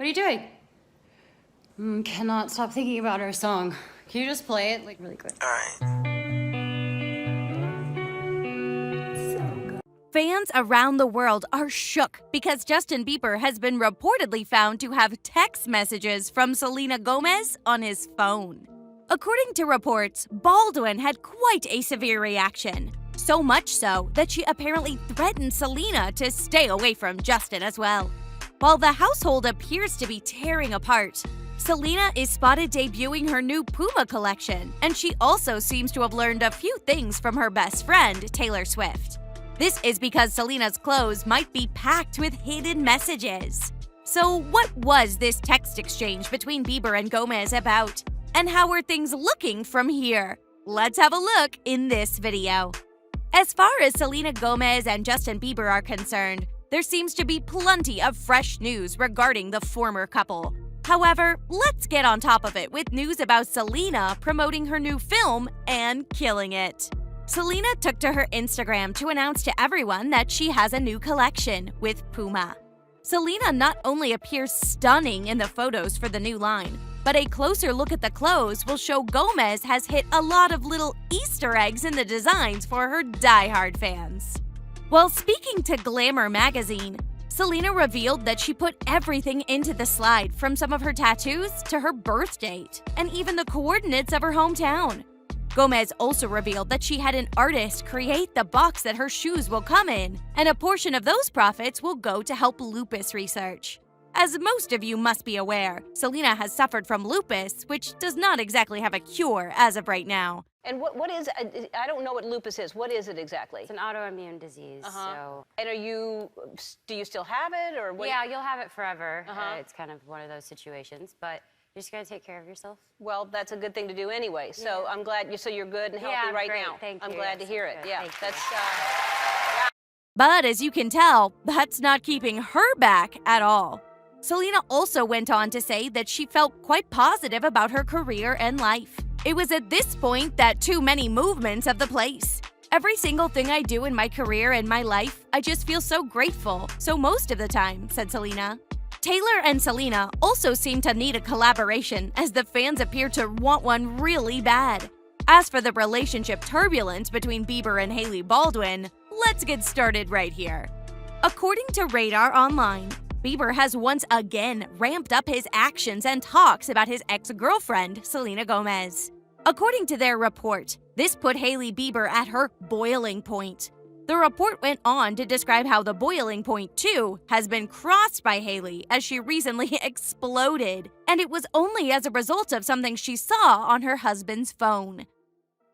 What are you doing? Cannot stop thinking about our song. Can you just play it, like, really quick? All right. Fans around the world are shook because Justin Bieber has been reportedly found to have text messages from Selena Gomez on his phone. According to reports, Baldwin had quite a severe reaction. So much so that she apparently threatened Selena to stay away from Justin as well. While the household appears to be tearing apart, Selena is spotted debuting her new Puma collection, and she also seems to have learned a few things from her best friend, Taylor Swift. This is because Selena's clothes might be packed with hidden messages. So what was this text exchange between Bieber and Gomez about? And how are things looking from here? Let's have a look in this video. As far as Selena Gomez and Justin Bieber are concerned, there seems to be plenty of fresh news regarding the former couple. However, let's get on top of it with news about Selena promoting her new film and killing it. Selena took to her Instagram to announce to everyone that she has a new collection with Puma. Selena not only appears stunning in the photos for the new line, but a closer look at the clothes will show Gomez has hit a lot of little Easter eggs in the designs for her die-hard fans. While speaking to Glamour magazine, Selena revealed that she put everything into the slide, from some of her tattoos to her birth date, and even the coordinates of her hometown. Gomez also revealed that she had an artist create the box that her shoes will come in, and a portion of those profits will go to help lupus research. As most of you must be aware, Selena has suffered from lupus, which does not exactly have a cure as of right now. And what is, I don't know what lupus is. What is it exactly? It's an autoimmune disease, so... And do you still have it, or what? Yeah, you'll have it forever. It's kind of one of those situations, but you're just gotta take care of yourself. Well, that's a good thing to do anyway. So I'm glad so you're good and healthy right great. now. Thank I'm you. glad to hear it. Yeah, Thank you. But as you can tell, that's not keeping her back at all. Selena also went on to say that she felt quite positive about her career and life. It was at this point that too many movements of the place. Every single thing I do in my career and my life, I just feel so grateful. So most of the time, said Selena. Taylor and Selena also seem to need a collaboration, as the fans appear to want one really bad. As for the relationship turbulence between Bieber and Hailey Baldwin, let's get started right here. According to Radar Online, Bieber has once again ramped up his actions and talks about his ex-girlfriend, Selena Gomez. According to their report, this put Hailey Bieber at her boiling point. The report went on to describe how the boiling point, too, has been crossed by Hailey as she recently exploded, and it was only as a result of something she saw on her husband's phone.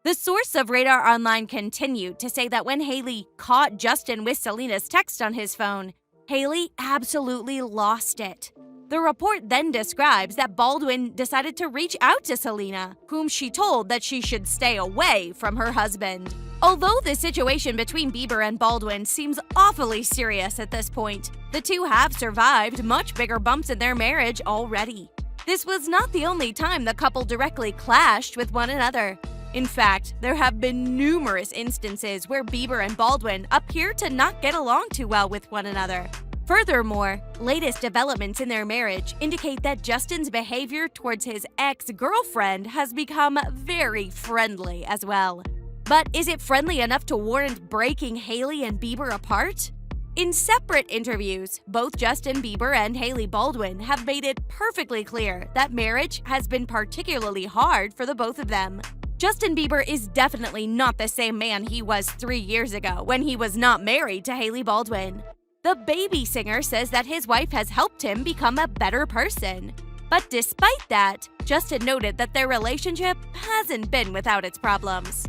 The source of Radar Online continued to say that when Hailey caught Justin with Selena's text on his phone, Hailey absolutely lost it. The report then describes that Baldwin decided to reach out to Selena, whom she told that she should stay away from her husband. Although the situation between Bieber and Baldwin seems awfully serious at this point, the two have survived much bigger bumps in their marriage already. This was not the only time the couple directly clashed with one another. In fact, there have been numerous instances where Bieber and Baldwin appear to not get along too well with one another. Furthermore, latest developments in their marriage indicate that Justin's behavior towards his ex-girlfriend has become very friendly as well. But is it friendly enough to warrant breaking Hailey and Bieber apart? In separate interviews, both Justin Bieber and Hailey Baldwin have made it perfectly clear that marriage has been particularly hard for the both of them. Justin Bieber is definitely not the same man he was 3 years ago when he was not married to Hailey Baldwin. The baby singer says that his wife has helped him become a better person. But despite that, Justin noted that their relationship hasn't been without its problems.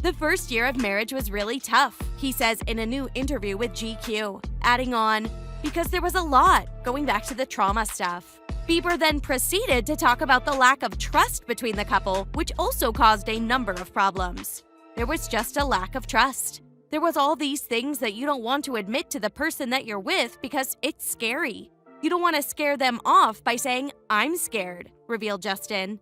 The first year of marriage was really tough, he says in a new interview with GQ, adding on, because there was a lot going back to the trauma stuff. Bieber then proceeded to talk about the lack of trust between the couple, which also caused a number of problems. There was just a lack of trust. There was all these things that you don't want to admit to the person that you're with because it's scary. You don't want to scare them off by saying, "I'm scared," revealed Justin.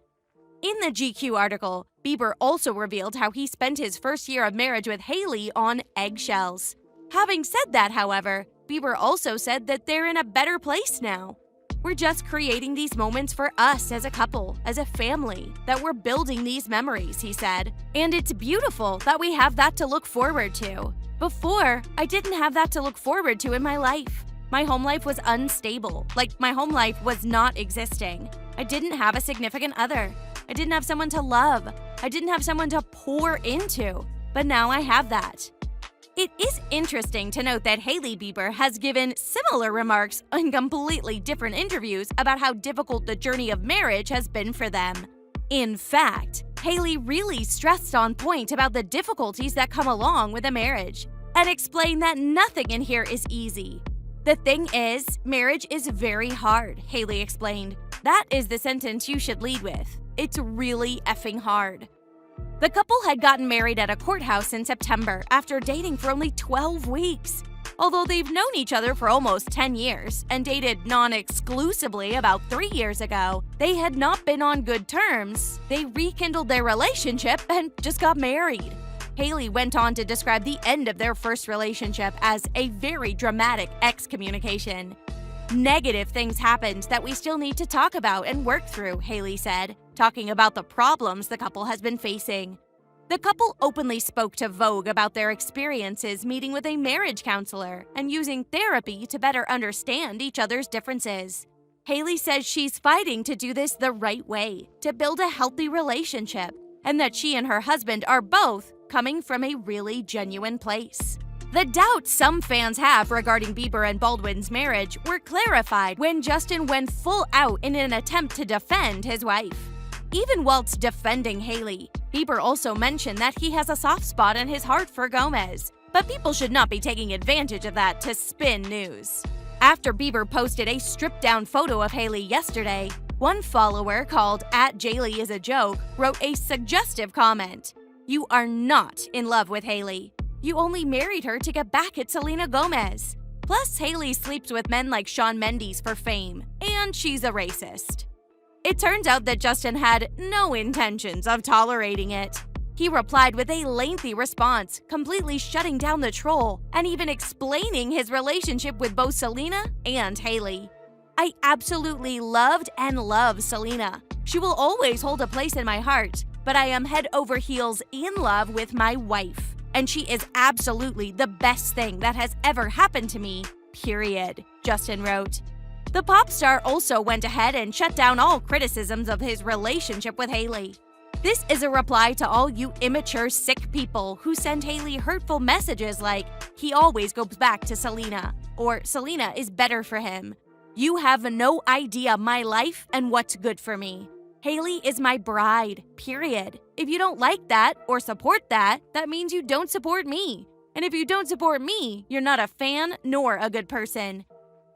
In the GQ article, Bieber also revealed how he spent his first year of marriage with Hailey on eggshells. Having said that, however, Bieber also said that they're in a better place now. We're just creating these moments for us as a couple, as a family, that we're building these memories, he said. And it's beautiful that we have that to look forward to. Before, I didn't have that to look forward to in my life. My home life was unstable, like my home life was not existing. I didn't have a significant other. I didn't have someone to love. I didn't have someone to pour into. But now I have that. It is interesting to note that Hailey Bieber has given similar remarks in completely different interviews about how difficult the journey of marriage has been for them. In fact, Hailey really stressed on point about the difficulties that come along with a marriage and explained that nothing in here is easy. The thing is, marriage is very hard, Hailey explained. That is the sentence you should lead with. It's really effing hard. The couple had gotten married at a courthouse in September after dating for only 12 weeks. Although they've known each other for almost 10 years and dated non-exclusively about 3 years ago, they had not been on good terms. They rekindled their relationship and just got married. Hailey went on to describe the end of their first relationship as a very dramatic excommunication. Negative things happened that we still need to talk about and work through, Hailey said, talking about the problems the couple has been facing. The couple openly spoke to Vogue about their experiences meeting with a marriage counselor and using therapy to better understand each other's differences. Hailey says she's fighting to do this the right way, to build a healthy relationship, and that she and her husband are both coming from a really genuine place. The doubts some fans have regarding Bieber and Baldwin's marriage were clarified when JUstin went full out in an attempt to defend his wife. Even whilst defending Hailey, Bieber also mentioned that he has a soft spot in his heart for Gomez, but people should not be taking advantage of that to spin news. After Bieber posted a stripped-down photo of Hailey yesterday, one follower called @JayleeIsAJoke wrote a suggestive comment. "You are not in love with Hailey. You only married her to get back at Selena Gomez. Plus, Hailey sleeps with men like Shawn Mendes for fame, and she's a racist." It turns out that JUstin had no intentions of tolerating it. He replied with a lengthy response, completely shutting down the troll and even explaining his relationship with both Selena and Hailey. "I absolutely loved and love Selena. She will always hold a place in my heart, but I am head over heels in love with my wife. And she is absolutely the best thing that has ever happened to me, period," JUstin wrote. The pop star also went ahead and shut down all criticisms of his relationship with Hailey. "This is a reply to all you immature, sick people who send Hailey hurtful messages like, 'He always goes back to Selena,' or 'Selena is better for him.' You have no idea my life and what's good for me. Hailey is my bride, period. If you don't like that or support that, that means you don't support me. And if you don't support me, you're not a fan nor a good person.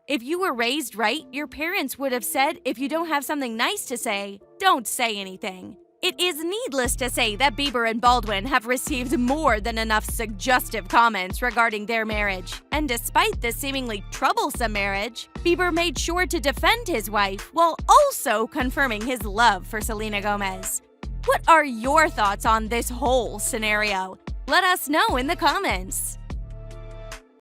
If you were raised right, your parents would have said if you don't have something nice to say, don't say anything." It is needless to say that Bieber and Baldwin have received more than enough suggestive comments regarding their marriage. And despite this seemingly troublesome marriage, Bieber made sure to defend his wife while also confirming his love for Selena Gomez. What are your thoughts on this whole scenario? Let us know in the comments.